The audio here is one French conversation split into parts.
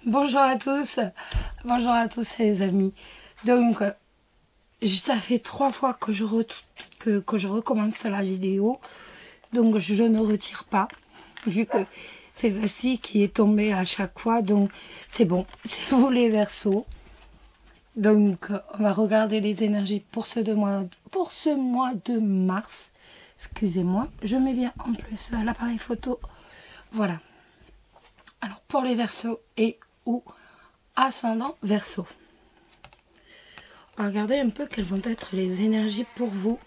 Bonjour à tous, les amis. Donc, ça fait 3 fois que je recommence la vidéo, donc je ne retire pas, vu que c'est Zassi qui est tombé à chaque fois, donc c'est bon, c'est vous les Verseaux. Donc, on va regarder les énergies pour ce mois de mars. Excusez-moi, je mets bien en plus l'appareil photo. Voilà. Alors, pour les Verseaux et ou ascendant Verseau. On va regarder un peu quelles vont être les énergies pour vous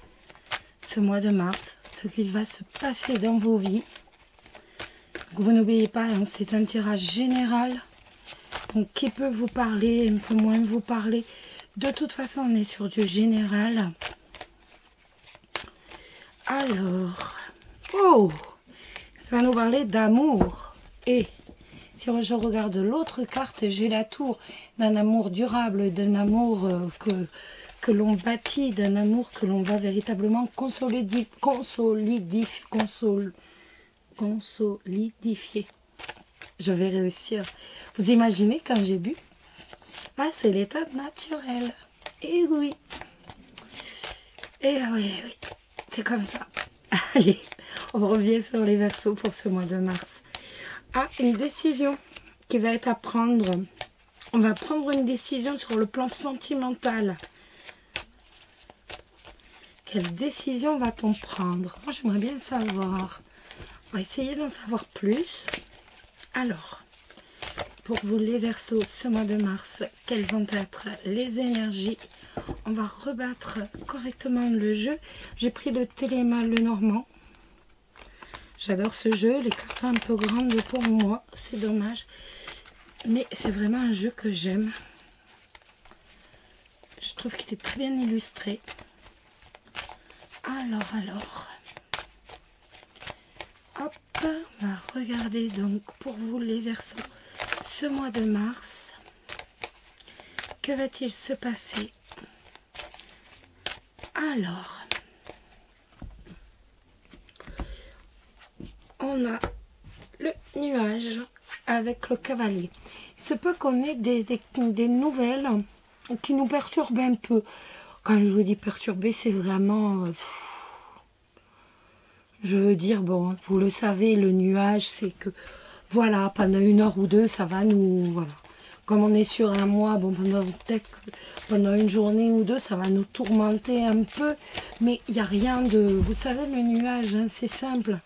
ce mois de mars, ce qu'il va se passer dans vos vies. Donc, vous n'oubliez pas, hein, c'est un tirage général. Donc qui peut vous parler, un peu moins vous parler. De toute façon, on est sur du général. Alors, oh, ça va nous parler d'amour. Et si je regarde l'autre carte, j'ai la tour d'un amour durable, d'un amour que l'on bâtit, d'un amour que l'on va véritablement consolidifier. Je vais réussir. Vous imaginez quand j'ai bu? Là, c'est l'état naturel. Et oui. Et oui, oui. C'est comme ça. Allez, on revient sur les Verseaux pour ce mois de mars. Ah, une décision qui va être à prendre. On va prendre une décision sur le plan sentimental. Quelle décision va-t-on prendre? Moi, j'aimerais bien savoir. On va essayer d'en savoir plus. Alors, pour vous les Verseaux, ce mois de mars, quelles vont être les énergies? On va rebattre correctement le jeu. J'ai pris le Téléma, le Normand. J'adore ce jeu. Les cartes sont un peu grandes pour moi. C'est dommage. Mais c'est vraiment un jeu que j'aime. Je trouve qu'il est très bien illustré. Alors. Hop, on va regarder donc pour vous les Verseaux ce mois de mars. Que va-t-il se passer? Alors, on a le nuage avec le cavalier. Il se peut qu'on ait des nouvelles qui nous perturbent un peu. Quand je vous dis perturber, c'est vraiment... je veux dire, bon, vous le savez, le nuage, c'est que, voilà, pendant 1 heure ou 2, ça va nous... Voilà. Comme on est sur un mois, bon, peut-être pendant une journée ou 2, ça va nous tourmenter un peu. Mais il n'y a rien de... Vous savez, le nuage, hein, c'est simple.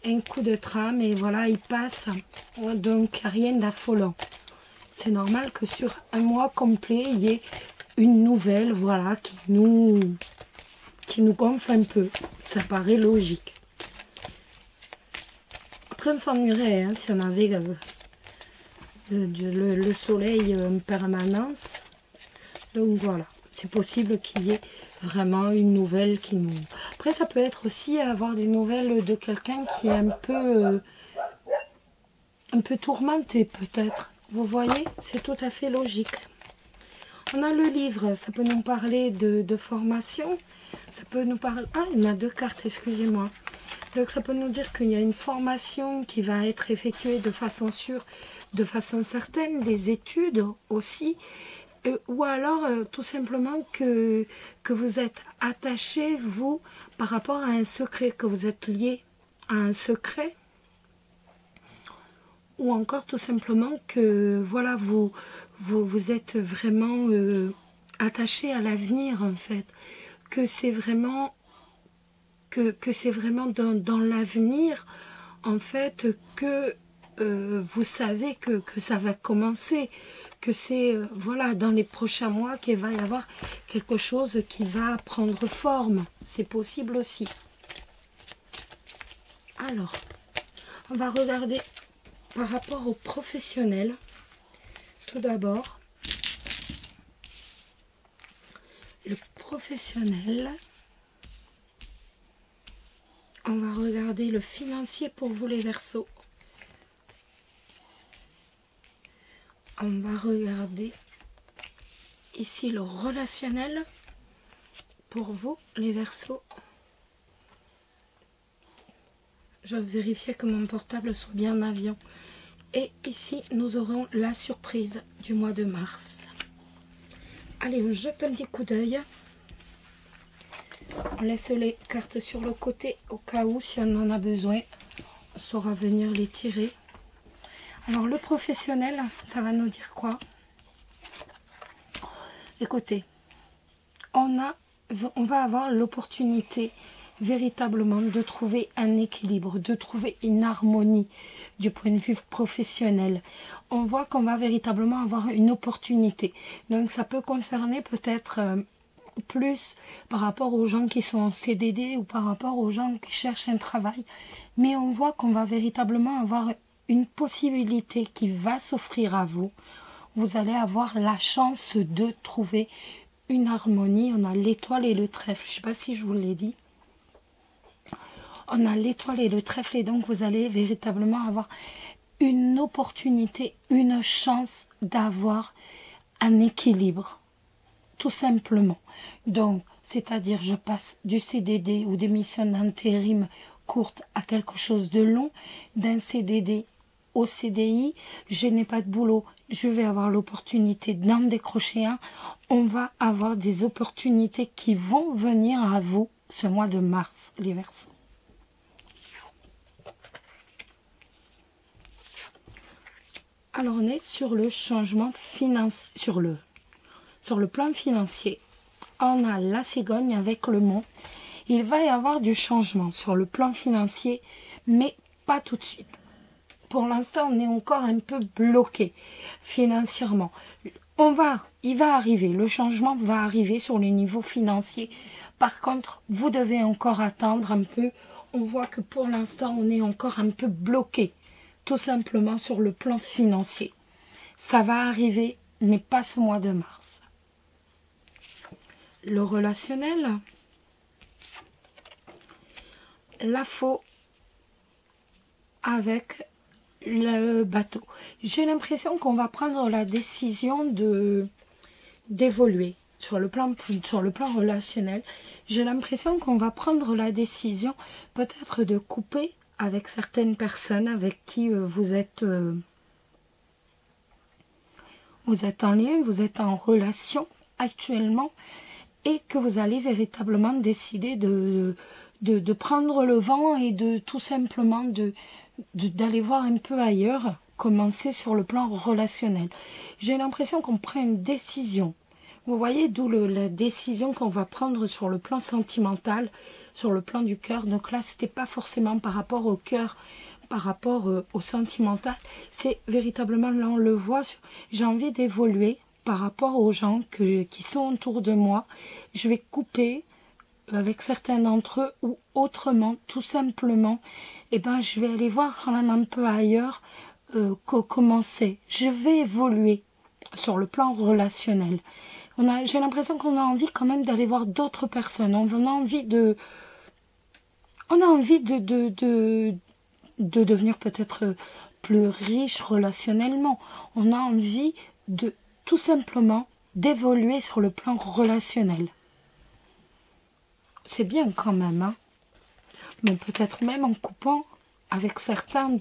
Un coup de tram et voilà, il passe. Donc, rien d'affolant. C'est normal que sur un mois complet, il y ait une nouvelle, voilà, qui nous gonfle un peu. Ça paraît logique. Après, on s'ennuierait hein, si on avait le soleil en permanence. Donc voilà, c'est possible qu'il y ait vraiment une nouvelle qui nous... Après, ça peut être aussi avoir des nouvelles de quelqu'un qui est un peu tourmenté peut-être. Vous voyez, c'est tout à fait logique. On a le livre, ça peut nous parler de formation. Ça peut nous parler... Ah, il y en a 2 cartes, excusez-moi. Donc ça peut nous dire qu'il y a une formation qui va être effectuée de façon sûre, de façon certaine, des études aussi. Ou alors tout simplement que vous êtes attaché, vous, par rapport à un secret, que vous êtes lié à un secret. Ou encore tout simplement que voilà, vous êtes vraiment attaché à l'avenir en fait. Que c'est vraiment, c'est vraiment dans l'avenir en fait que vous savez que ça va commencer. Que c'est voilà, dans les prochains mois qu'il va y avoir quelque chose qui va prendre forme. C'est possible aussi. Alors, on va regarder par rapport aux professionnels. Tout d'abord, le professionnel. On va regarder le financier pour vous les Verseaux. On va regarder ici le relationnel pour vous les Verseaux. Je vais vérifier que mon portable soit bien en avion. Et ici, nous aurons la surprise du mois de mars. Allez, on jette un petit coup d'œil. On laisse les cartes sur le côté au cas où, si on en a besoin, on saura venir les tirer. Alors, le professionnel, ça va nous dire quoi? Écoutez, on va avoir l'opportunité véritablement de trouver un équilibre, de trouver une harmonie du point de vue professionnel. On voit qu'on va véritablement avoir une opportunité. Donc ça peut concerner peut-être plus par rapport aux gens qui sont en CDD ou par rapport aux gens qui cherchent un travail. Mais on voit qu'on va véritablement avoir une possibilité qui va s'offrir à vous. Vous allez avoir la chance de trouver une harmonie. On a l'étoile et le trèfle. Je ne sais pas si je vous l'ai dit. On a l'étoile et le trèfle et donc vous allez véritablement avoir une opportunité, une chance d'avoir un équilibre, tout simplement. Donc, c'est-à-dire je passe du CDD ou des missions d'intérim courtes à quelque chose de long, d'un CDD au CDI, je n'ai pas de boulot, je vais avoir l'opportunité d'en décrocher un. On va avoir des opportunités qui vont venir à vous ce mois de mars, les Verseaux. Alors on est sur le changement financier, sur le plan financier. On a la cigogne avec le mont. Il va y avoir du changement sur le plan financier, mais pas tout de suite. Pour l'instant, on est encore un peu bloqué financièrement. Il va arriver, le changement va arriver sur le niveau financier. Par contre, vous devez encore attendre un peu. On voit que pour l'instant, on est encore un peu bloqué. Tout simplement sur le plan financier. Ça va arriver, mais pas ce mois de mars. Le relationnel, la faux avec le bateau. J'ai l'impression qu'on va prendre la décision d'évoluer sur le plan relationnel. J'ai l'impression qu'on va prendre la décision peut-être de couper avec certaines personnes avec qui vous êtes en lien, vous êtes en relation actuellement et que vous allez véritablement décider de prendre le vent et de tout simplement d'aller voir un peu ailleurs, commencer sur le plan relationnel. J'ai l'impression qu'on prend une décision. Vous voyez, d'où la décision qu'on va prendre sur le plan sentimental, sur le plan du cœur. Donc là, c'était pas forcément par rapport au cœur, par rapport au sentimental. C'est véritablement, là, on le voit, j'ai envie d'évoluer par rapport aux gens qui sont autour de moi. Je vais couper avec certains d'entre eux ou autrement, tout simplement. Et ben, je vais aller voir quand même un peu ailleurs comment c'est. Je vais évoluer sur le plan relationnel. J'ai l'impression qu'on a envie quand même d'aller voir d'autres personnes. On a envie de devenir peut-être plus riche relationnellement. On a envie de tout simplement d'évoluer sur le plan relationnel. C'est bien quand même, hein. Mais peut-être même en coupant avec certaines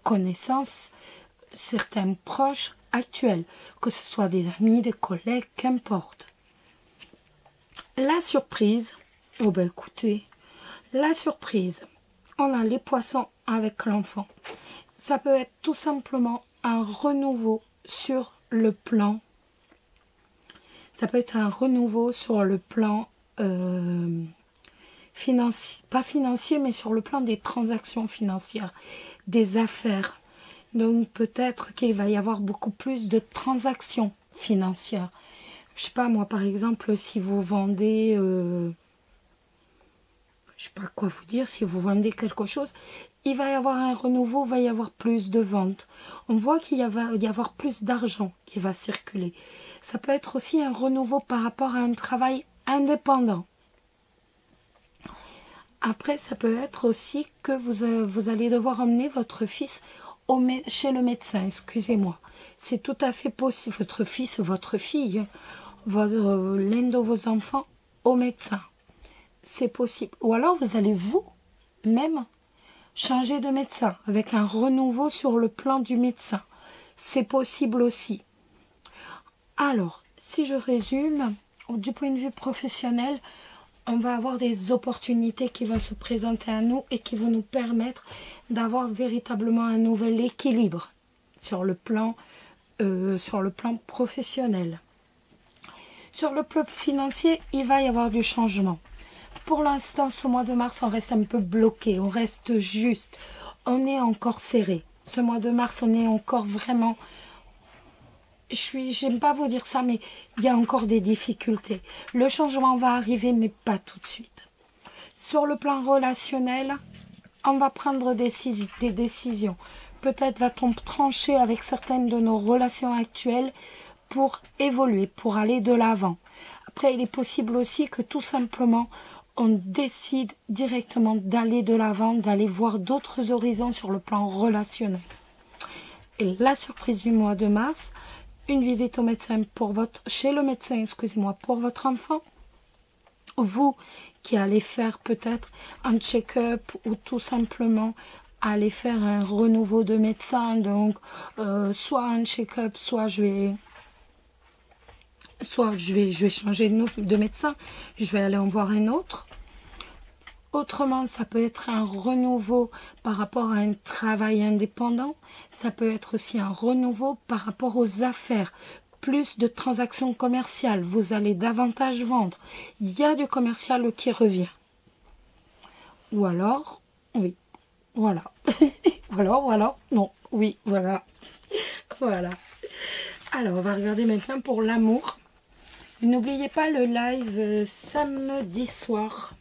connaissances, certains proches actuels, que ce soit des amis, des collègues, qu'importe. La surprise, oh ben écoutez, la surprise, on a les poissons avec l'enfant. Ça peut être tout simplement un renouveau sur le plan. Ça peut être un renouveau sur le plan financier, pas financier, mais sur le plan des transactions financières, des affaires. Donc peut-être qu'il va y avoir beaucoup plus de transactions financières. Je sais pas, moi par exemple, si vous vendez, je sais pas quoi vous dire, si vous vendez quelque chose, il va y avoir un renouveau, il va y avoir plus de ventes. On voit qu'il va y avoir plus d'argent qui va circuler. Ça peut être aussi un renouveau par rapport à un travail indépendant. Après, ça peut être aussi que vous allez devoir emmener votre fils chez le médecin, excusez-moi. C'est tout à fait possible, votre fils, votre fille, l'un de vos enfants au médecin. C'est possible. Ou alors vous allez vous-même changer de médecin, avec un renouveau sur le plan du médecin. C'est possible aussi. Alors, si je résume, du point de vue professionnel, on va avoir des opportunités qui vont se présenter à nous et qui vont nous permettre d'avoir véritablement un nouvel équilibre sur le plan professionnel. Sur le plan financier, il va y avoir du changement. Pour l'instant, ce mois de mars, on reste un peu bloqué, on reste juste, on est encore serré. Ce mois de mars, on est encore vraiment... J'aime pas vous dire ça, mais il y a encore des difficultés. Le changement va arriver, mais pas tout de suite. Sur le plan relationnel, on va prendre des décisions. Peut-être va-t-on trancher avec certaines de nos relations actuelles pour évoluer, pour aller de l'avant. Après, il est possible aussi que tout simplement, on décide directement d'aller de l'avant, d'aller voir d'autres horizons sur le plan relationnel. Et la surprise du mois de mars, une visite au médecin chez le médecin, excusez-moi, pour votre enfant. Vous qui allez faire peut-être un check-up ou tout simplement aller faire un renouveau de médecin. Donc, soit un check-up, soit je vais changer de médecin. Je vais aller en voir un autre. Autrement, ça peut être un renouveau par rapport à un travail indépendant. Ça peut être aussi un renouveau par rapport aux affaires. Plus de transactions commerciales. Vous allez davantage vendre. Il y a du commercial qui revient. Ou alors, oui, voilà. Ou alors, non, oui, voilà. Voilà. Alors, on va regarder maintenant pour l'amour. N'oubliez pas le live samedi soir.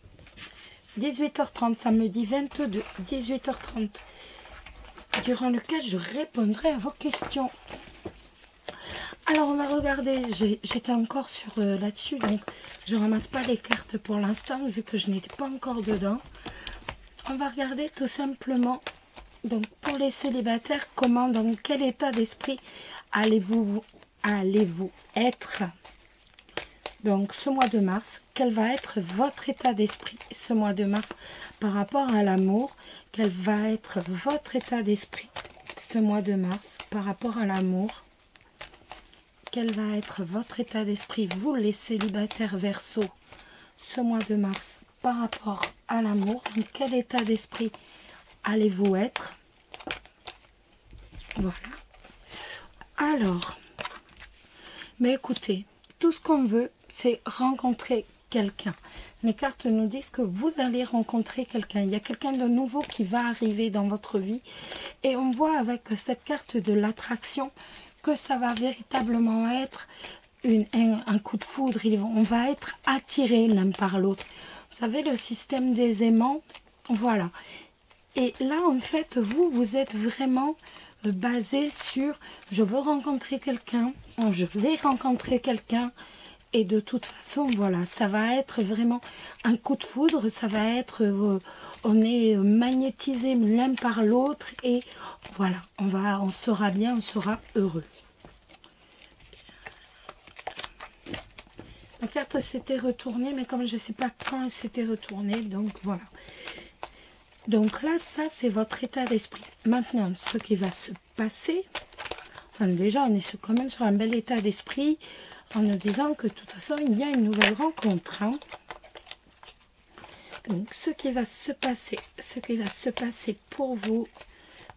18h30, samedi 22, 18h30, durant lequel je répondrai à vos questions. Alors, on va regarder, j'étais encore sur là-dessus, donc je ne ramasse pas les cartes pour l'instant, vu que je n'étais pas encore dedans. On va regarder tout simplement, donc pour les célibataires, comment, dans quel état d'esprit allez-vous être. Donc, ce mois de mars, quel va être votre état d'esprit ce mois de mars par rapport à l'amour? Quel va être votre état d'esprit ce mois de mars par rapport à l'amour? Quel va être votre état d'esprit, vous les célibataires Verseau, ce mois de mars par rapport à l'amour? Donc, quel état d'esprit allez-vous être? Voilà. Alors, mais écoutez, tout ce qu'on veut, c'est rencontrer quelqu'un. Les cartes nous disent que vous allez rencontrer quelqu'un. Il y a quelqu'un de nouveau qui va arriver dans votre vie. Et on voit avec cette carte de l'attraction que ça va véritablement être un coup de foudre. On va être attirés l'un par l'autre. Vous savez, le système des aimants, voilà. Et là, en fait, vous êtes vraiment basé sur « je veux rencontrer quelqu'un », « je vais rencontrer quelqu'un ». Et de toute façon, voilà, ça va être vraiment un coup de foudre, ça va être, on est magnétisé l'un par l'autre et voilà, on sera bien, on sera heureux. La carte s'était retournée, mais comme je ne sais pas quand elle s'était retournée, donc voilà. Donc là, ça, c'est votre état d'esprit. Maintenant, ce qui va se passer, enfin déjà, on est quand même sur un bel état d'esprit, en nous disant que de toute façon, il y a une nouvelle rencontre. Hein. Donc, ce qui va se passer pour vous,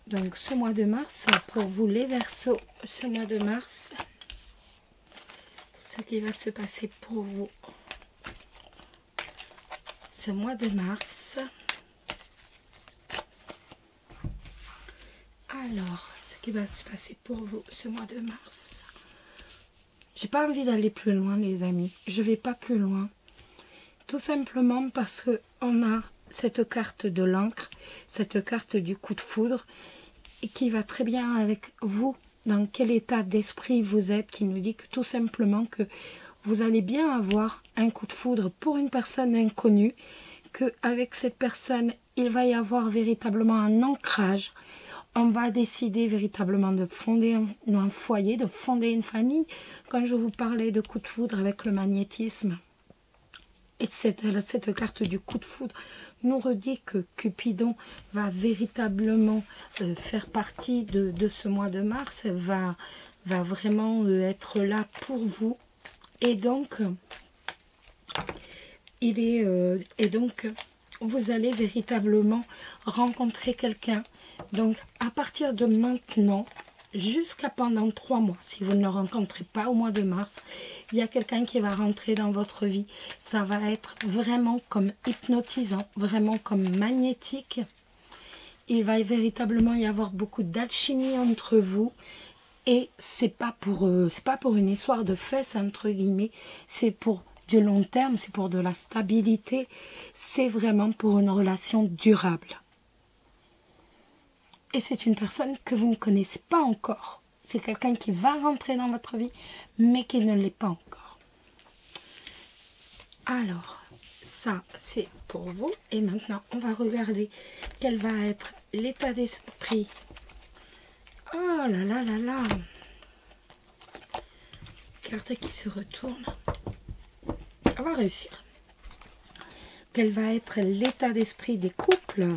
donc ce mois de mars, pour vous les Verseaux, ce mois de mars, ce qui va se passer pour vous, ce mois de mars. Alors, ce qui va se passer pour vous, ce mois de mars. J'ai pas envie d'aller plus loin, les amis. Je vais pas plus loin. Tout simplement parce que on a cette carte de l'encre, cette carte du coup de foudre, et qui va très bien avec vous, dans quel état d'esprit vous êtes, qui nous dit que tout simplement que vous allez bien avoir un coup de foudre pour une personne inconnue, qu'avec cette personne, il va y avoir véritablement un ancrage. On va décider véritablement de fonder un foyer, de fonder une famille. Quand je vous parlais de coup de foudre avec le magnétisme, et cette carte du coup de foudre nous redit que Cupidon va véritablement faire partie de ce mois de mars, va vraiment être là pour vous. Et donc, vous allez véritablement rencontrer quelqu'un. Donc, à partir de maintenant, jusqu'à pendant 3 mois, si vous ne le rencontrez pas au mois de mars, il y a quelqu'un qui va rentrer dans votre vie. Ça va être vraiment comme hypnotisant, vraiment comme magnétique. Il va véritablement y avoir beaucoup d'alchimie entre vous. Et c'est pas pour une histoire de fesses, entre guillemets, c'est pour du long terme, c'est pour de la stabilité, c'est vraiment pour une relation durable. Et c'est une personne que vous ne connaissez pas encore. C'est quelqu'un qui va rentrer dans votre vie, mais qui ne l'est pas encore. Alors, ça, c'est pour vous. Et maintenant, on va regarder quel va être l'état d'esprit. Oh là là là là. Carte qui se retourne. On va réussir. Quel va être l'état d'esprit des couples?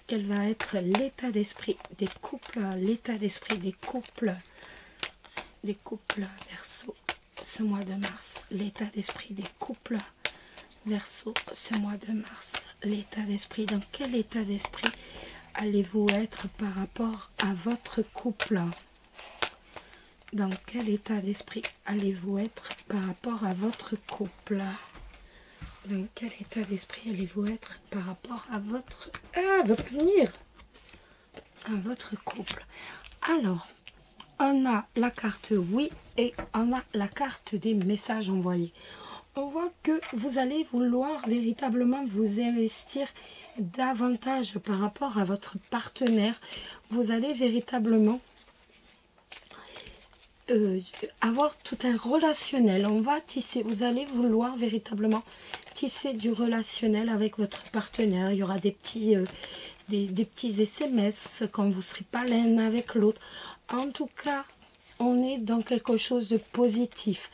Quel va être l'état d'esprit des couples? L'état d'esprit des couples Verseau ce mois de mars. L'état d'esprit des couples Verseau ce mois de mars. L'état d'esprit. Dans quel état d'esprit allez-vous être par rapport à votre couple? Dans quel état d'esprit allez-vous être par rapport à votre couple? Dans quel état d'esprit allez-vous être par rapport à votre... Ah, veut pas venir! À votre couple. Alors, on a la carte oui et on a la carte des messages envoyés. On voit que vous allez vouloir véritablement vous investir davantage par rapport à votre partenaire. Vous allez véritablement avoir tout un relationnel. On va tisser, vous allez vouloir véritablement tisser du relationnel avec votre partenaire. Il y aura des petits SMS quand vous ne serez pas l'un avec l'autre. En tout cas, on est dans quelque chose de positif.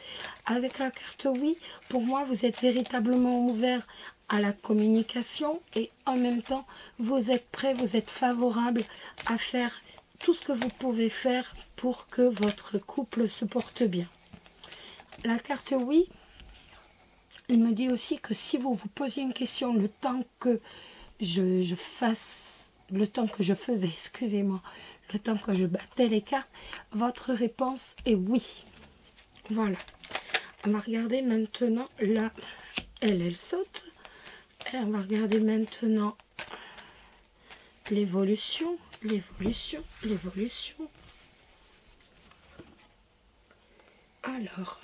Avec la carte oui, pour moi, vous êtes véritablement ouvert à la communication et en même temps, vous êtes prêt, vous êtes favorable à faire tout ce que vous pouvez faire pour que votre couple se porte bien. La carte oui, il me dit aussi que si vous vous posiez une question, le temps que je faisais, excusez-moi, le temps que je battais les cartes, votre réponse est oui. Voilà. On va regarder maintenant là, elle saute. Et on va regarder maintenant l'évolution. Alors,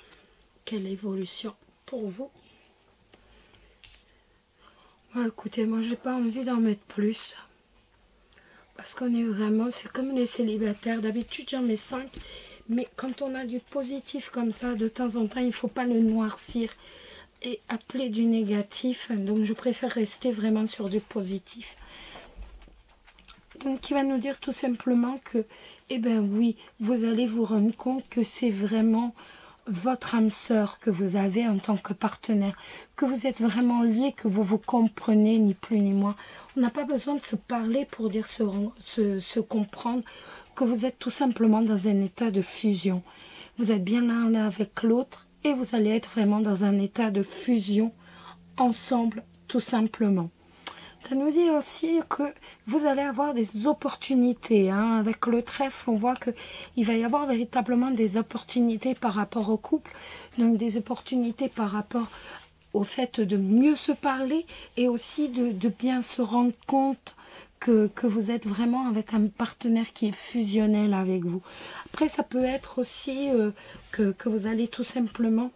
quelle évolution pour vous? Écoutez, moi j'ai pas envie d'en mettre plus. Parce qu'on est vraiment, c'est comme les célibataires. D'habitude j'en mets 5. Mais quand on a du positif comme ça, de temps en temps, il ne faut pas le noircir et appeler du négatif. Donc je préfère rester vraiment sur du positif. Donc, qui va nous dire tout simplement que, eh bien oui, vous allez vous rendre compte que c'est vraiment votre âme sœur que vous avez en tant que partenaire, que vous êtes vraiment liés, que vous vous comprenez, ni plus ni moins. On n'a pas besoin de se parler pour dire se comprendre, que vous êtes tout simplement dans un état de fusion. Vous êtes bien l'un avec l'autre et vous allez être vraiment dans un état de fusion ensemble, tout simplement. Ça nous dit aussi que vous allez avoir des opportunités. Avec le trèfle, on voit qu'il va y avoir véritablement des opportunités par rapport au couple. Donc des opportunités par rapport au fait de mieux se parler et aussi de bien se rendre compte que vous êtes vraiment avec un partenaire qui est fusionnel avec vous. Après, ça peut être aussi que vous allez tout simplement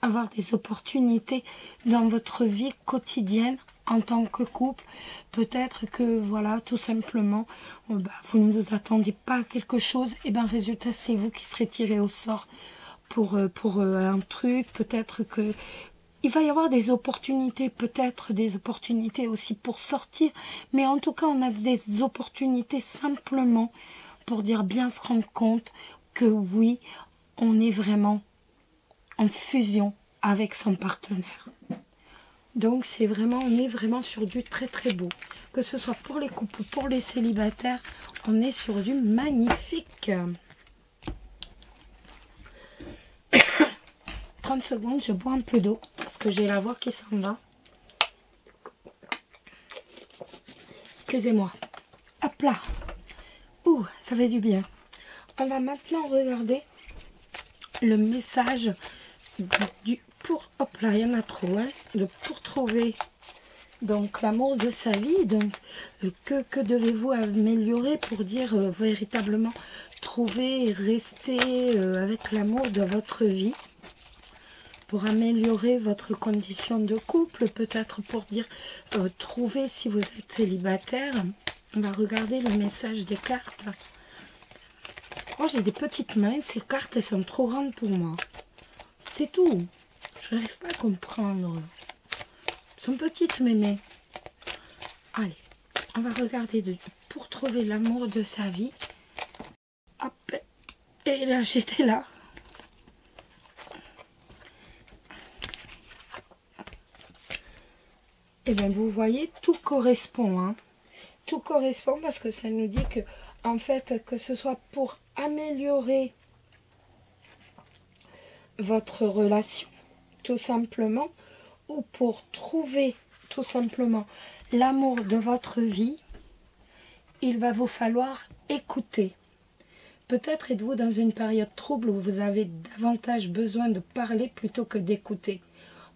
avoir des opportunités dans votre vie quotidienne en tant que couple. Peut-être que voilà, tout simplement vous ne vous attendiez pas à quelque chose, et bien résultat c'est vous qui serez tiré au sort pour un truc. Peut-être que il va y avoir des opportunités, peut-être des opportunités aussi pour sortir, mais en tout cas on a des opportunités simplement pour bien se rendre compte que oui, on est vraiment en fusion avec son partenaire. Donc c'est vraiment, on est vraiment sur du très très beau. Que ce soit pour les couples, pour les célibataires, on est sur du magnifique. 30 secondes, je bois un peu d'eau parce que j'ai la voix qui s'en va. Excusez-moi. Hop là. Ouh, ça fait du bien. On va maintenant regarder le message hop là, il y en a trop, hein, pour trouver donc l'amour de sa vie. Donc que devez-vous améliorer pour dire véritablement trouver et rester avec l'amour de votre vie, pour améliorer votre condition de couple, peut-être pour dire trouver si vous êtes célibataire. On va regarder le message des cartes. Moi j'ai des petites mains, ces cartes elles sont trop grandes pour moi. C'est tout. Je n'arrive pas à comprendre. Elles sont petites mes mains. Allez, on va regarder pour trouver l'amour de sa vie. Hop. Et là j'étais là. Et bien vous voyez, tout correspond. Hein. Tout correspond parce que ça nous dit que, en fait, que ce soit pour améliorer votre relation, tout simplement, ou pour trouver tout simplement l'amour de votre vie, il va vous falloir écouter. Peut-être êtes-vous dans une période trouble où vous avez davantage besoin de parler plutôt que d'écouter.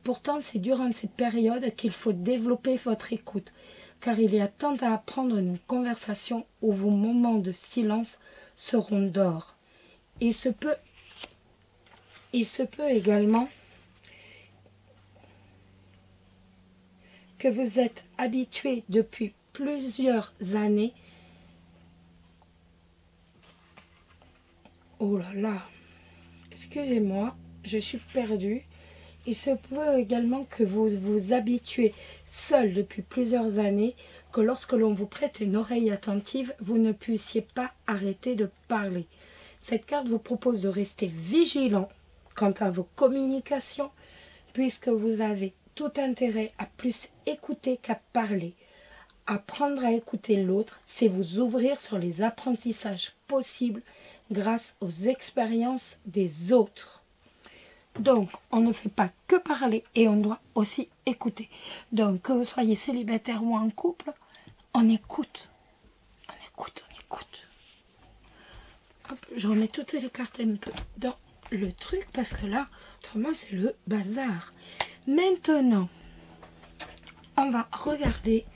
Pourtant, c'est durant cette période qu'il faut développer votre écoute, car il y a tant à apprendre une conversation où vos moments de silence seront d'or. Il se peut également que vous êtes habitué depuis plusieurs années. Oh là là, excusez-moi, je suis perdue. Il se peut également que vous vous habituez seul depuis plusieurs années, que lorsque l'on vous prête une oreille attentive, vous ne puissiez pas arrêter de parler. Cette carte vous propose de rester vigilant quant à vos communications, puisque vous avez tout intérêt à plus écouter qu'à parler. Apprendre à écouter l'autre, c'est vous ouvrir sur les apprentissages possibles grâce aux expériences des autres. Donc, on ne fait pas que parler et on doit aussi écouter. Donc, que vous soyez célibataire ou en couple, on écoute. On écoute, on écoute. Hop, je remets toutes les cartes un peu dans le truc parce que là, autrement, c'est le bazar. Maintenant, on va regarder.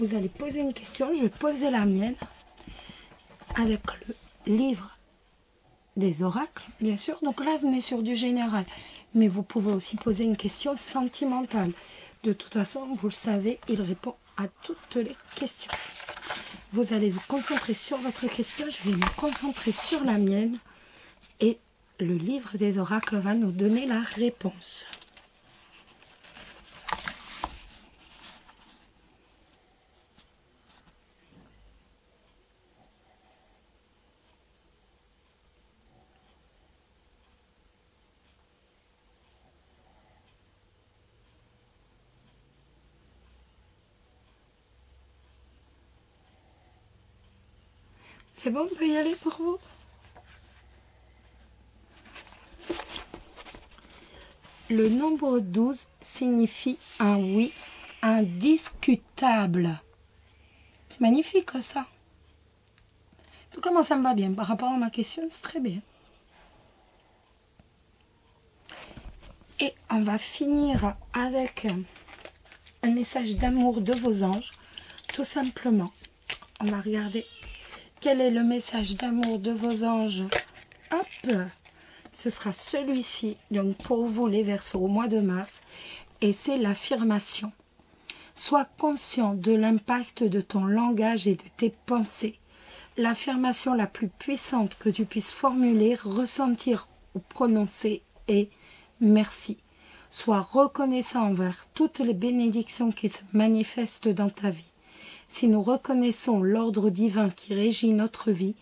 Vous allez poser une question, je vais poser la mienne avec le livre des oracles, bien sûr. Donc là, on est sur du général. Mais vous pouvez aussi poser une question sentimentale. De toute façon, vous le savez, il répond à toutes les questions. Vous allez vous concentrer sur votre question. Je vais me concentrer sur la mienne. Et le livre des oracles va nous donner la réponse. C'est bon, on peut y aller pour vous? Le nombre 12 signifie un oui indiscutable. C'est magnifique ça. Tout comment ça me va bien par rapport à ma question, c'est très bien. Et on va finir avec un message d'amour de vos anges. Tout simplement, on va regarder quel est le message d'amour de vos anges. Hop, ce sera celui-ci, donc pour vous les Verseaux au mois de mars. Et c'est l'affirmation. Sois conscient de l'impact de ton langage et de tes pensées. L'affirmation la plus puissante que tu puisses formuler, ressentir ou prononcer est « merci ». Sois reconnaissant envers toutes les bénédictions qui se manifestent dans ta vie. Si nous reconnaissons l'ordre divin qui régit notre vie,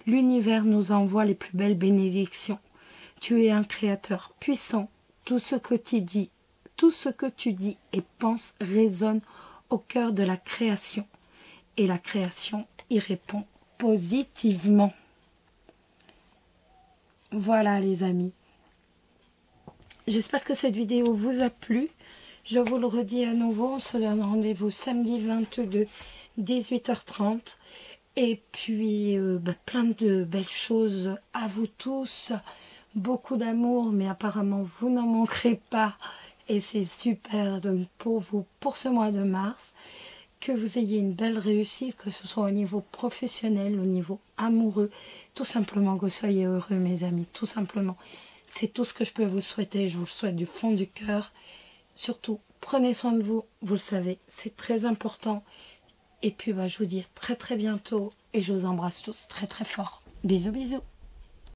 l'univers nous envoie les plus belles bénédictions. Tu es un créateur puissant. Tout ce que tu dis tout ce que tu dis et penses résonne au cœur de la création. Et la création y répond positivement. Voilà les amis. J'espère que cette vidéo vous a plu. Je vous le redis à nouveau, on se donne rendez-vous samedi 22, 18h30. Et puis, plein de belles choses à vous tous. Beaucoup d'amour, mais apparemment, vous n'en manquerez pas. Et c'est super donc pour vous, pour ce mois de mars. Que vous ayez une belle réussite, que ce soit au niveau professionnel, au niveau amoureux. Tout simplement, que vous soyez heureux, mes amis. Tout simplement. C'est tout ce que je peux vous souhaiter. Je vous le souhaite du fond du cœur. Surtout, prenez soin de vous. Vous le savez, c'est très important. Et puis, je vous dis à très très bientôt. Et je vous embrasse tous très très fort. Bisous, bisous.